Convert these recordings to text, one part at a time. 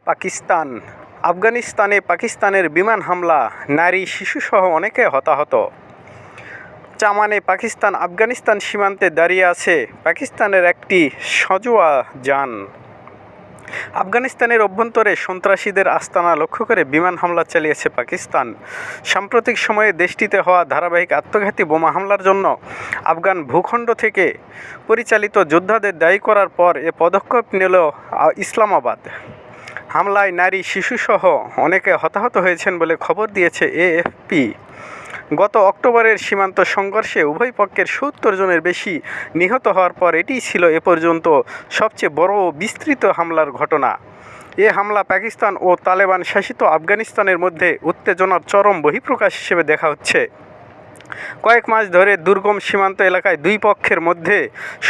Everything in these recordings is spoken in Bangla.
পাকিস্তান। আফগানিস্তানে পাকিস্তানের বিমান হামলা, নারী শিশুসহ অনেকে হতাহত। চামানে পাকিস্তান আফগানিস্তান সীমান্তে দাঁড়িয়ে আছে পাকিস্তানের একটি সজোয়া যান। আফগানিস্তানের অভ্যন্তরে সন্ত্রাসীদের আস্তানা লক্ষ্য করে বিমান হামলা চালিয়েছে পাকিস্তান। সাম্প্রতিক সময়ে দেশটিতে হওয়া ধারাবাহিক আত্মঘাতী বোমা হামলার জন্য আফগান ভূখণ্ড থেকে পরিচালিত যোদ্ধাদের দায়ী করার পর এ পদক্ষেপ নিল ইসলামাবাদ। হামলায় নারী শিশুসহ অনেকে হতাহত হয়েছেন বলে খবর দিয়েছে এএফপি। গত অক্টোবরের সীমান্ত সংঘর্ষে উভয় পক্ষের ৭০ জনের বেশি নিহত হওয়ার পর এটিই ছিল এ পর্যন্ত সবচেয়ে বড় ও বিস্তৃত হামলার ঘটনা। এ হামলা পাকিস্তান ও তালেবান শাসিত আফগানিস্তানের মধ্যে উত্তেজনার চরম বহিঃপ্রকাশ হিসেবে দেখা হচ্ছে। কয়েক মাস ধরে দুর্গম সীমান্ত এলাকায় দুই পক্ষের মধ্যে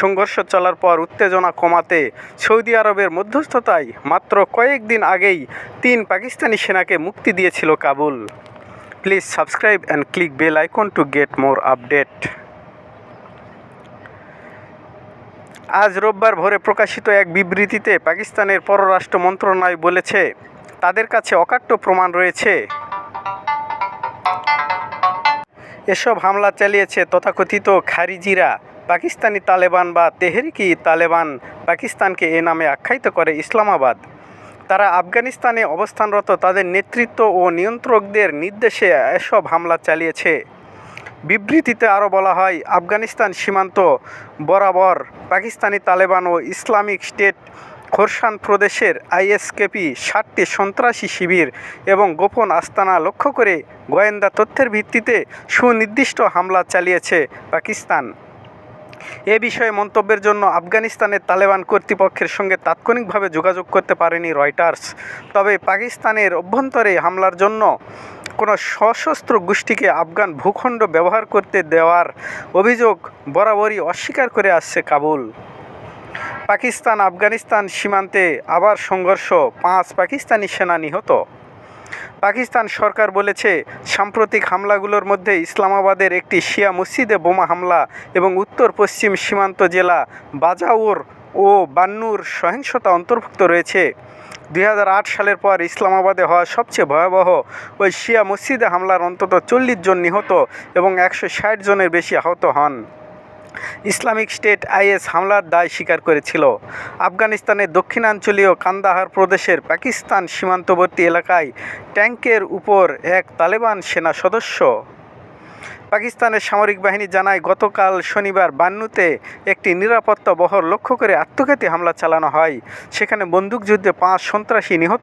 সংঘর্ষ চলার পর উত্তেজনা কমাতে সৌদি আরবের মধ্যস্থতায় মাত্র কয়েকদিন আগেই ৩ পাকিস্তানি সেনাকে মুক্তি দিয়েছিল Kabul. Please subscribe and click bell icon to get more update. আজ রোববার ভোরে প্রকাশিত এক বিবৃতিতে পাকিস্তানের পররাষ্ট্র মন্ত্রণালয় বলেছে, তাদের কাছে অকাট্য প্রমাণ রয়েছে এসব হামলা চালিয়েছে তথাকথিত খারিজিরা। পাকিস্তানি তালেবান বা তেহরিকি তালেবান পাকিস্তানকে এ নামে আখ্যায়িত করে ইসলামাবাদ। তারা আফগানিস্তানে অবস্থানরত তাদের নেতৃত্ব ও নিয়ন্ত্রকদের নির্দেশে এসব হামলা চালিয়েছে। বিবৃতিতে আরও বলা হয়, আফগানিস্তান সীমান্ত বরাবর পাকিস্তানি তালেবান ও ইসলামিক স্টেট খোরসান প্রদেশের আইএসকেপি 60টি সন্ত্রাসী শিবির এবং গোপন আস্তানা লক্ষ্য করে গোয়েন্দা তথ্যের ভিত্তিতে সুনির্দিষ্ট হামলা চালিয়েছে পাকিস্তান। এ বিষয়ে মন্তব্যের জন্য আফগানিস্তানের তালেবান কর্তৃপক্ষের সঙ্গে তাৎক্ষণিকভাবে যোগাযোগ করতে পারেনি রয়টার্স। তবে পাকিস্তানের অভ্যন্তরে হামলার জন্য কোনো সশস্ত্র গোষ্ঠীকে আফগান ভূখণ্ড ব্যবহার করতে দেওয়ার অভিযোগ বরাবরই অস্বীকার করে আসছে কাবুল। পাকিস্তান আফগানিস্তান সীমান্তে আবার সংঘর্ষ, 5 পাকিস্তানি সেনা নিহত। পাকিস্তান সরকার বলেছে, সাম্প্রতিক হামলাগুলোর মধ্যে ইসলামাবাদের একটি শিয়া মসজিদে বোমা হামলা এবং উত্তর পশ্চিম সীমান্ত জেলা বাজাউর ও বান্নুর সহিংসতা অন্তর্ভুক্ত রয়েছে। 2008 সালের পর ইসলামাবাদে হওয়া সবচেয়ে ভয়াবহ ওই শিয়া মসজিদে হামলার অন্তত 40 জন নিহত এবং 160 জনের বেশি আহত হন। ইসলামিক স্টেট আইএস হামলার দায় স্বীকার করেছিল। আফগানিস্তানের দক্ষিণাঞ্চলীয় কান্দাহার প্রদেশের পাকিস্তান সীমান্তবর্তী এলাকায় ট্যাঙ্কের উপর এক তালেবান সেনা সদস্য। পাকিস্তানের সামরিক বাহিনী জানায়, গতকাল শনিবার বান্নুতে একটি নিরাপত্তা বহর লক্ষ্য করে আত্মঘাতী হামলা চালানো হয়। সেখানে বন্দুকযুদ্ধে 5 সন্ত্রাসী নিহত